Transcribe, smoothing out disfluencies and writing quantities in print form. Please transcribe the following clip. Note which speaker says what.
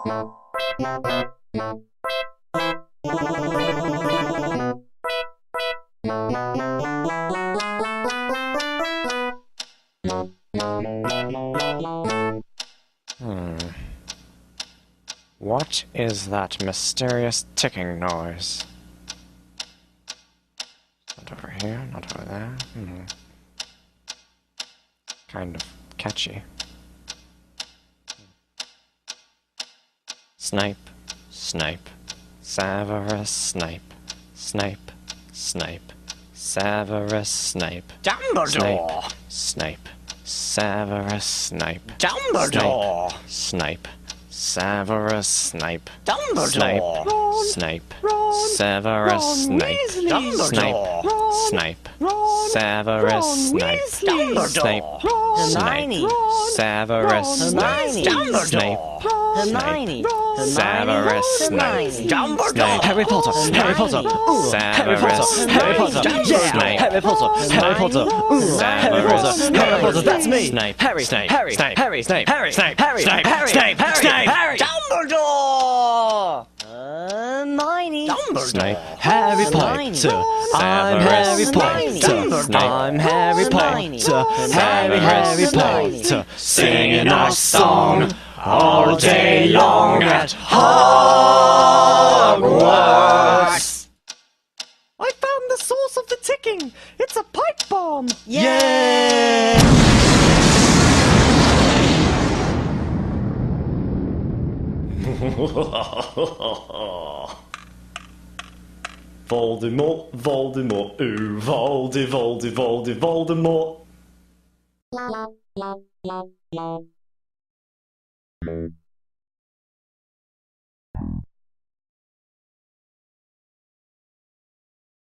Speaker 1: What is that mysterious ticking noise? Not over here, not over there. Kind of catchy. Snipe, snipe, Severus Snape, Snape, Snape, Severus Snape,
Speaker 2: Dumbledore!
Speaker 1: Snape, Severus Snape,
Speaker 2: Dumbledore!
Speaker 1: Snape, Severus Snape,
Speaker 2: Dumbledore!
Speaker 1: Snape,
Speaker 2: Ron,
Speaker 1: Severus Snape,
Speaker 2: Dumbledore!
Speaker 1: Snape, Severus Snape, Snape,
Speaker 2: Hermione!
Speaker 1: Severus Snape, Snape,
Speaker 2: Hermione!
Speaker 1: Severus Snape,
Speaker 2: Dumbledore!
Speaker 1: Harry Potter, Harry Potter, Severus
Speaker 2: Harry Potter,
Speaker 1: Snape,
Speaker 2: Harry Potter, Harry Potter, Harry Potter, Harry Potter, that's me!
Speaker 1: Snape,
Speaker 2: Harry,
Speaker 1: Snape,
Speaker 2: Harry,
Speaker 1: Snape,
Speaker 2: Harry,
Speaker 1: Snape,
Speaker 2: Harry,
Speaker 1: Snape,
Speaker 2: Harry,
Speaker 1: Snape,
Speaker 2: Harry,
Speaker 1: Snape,
Speaker 2: Harry,
Speaker 1: Snape,
Speaker 2: Harry,
Speaker 3: Dumbledore!
Speaker 2: Hermione!
Speaker 1: Snape,
Speaker 2: Harry Potter, I'm Harry Potter, I'm Harry Potter, Harry Potter, singing our song all day long at Hogwarts. I found the source of the ticking. It's a pipe bomb. Yeah!
Speaker 4: Voldemort, Voldemort, ooh, Voldemort.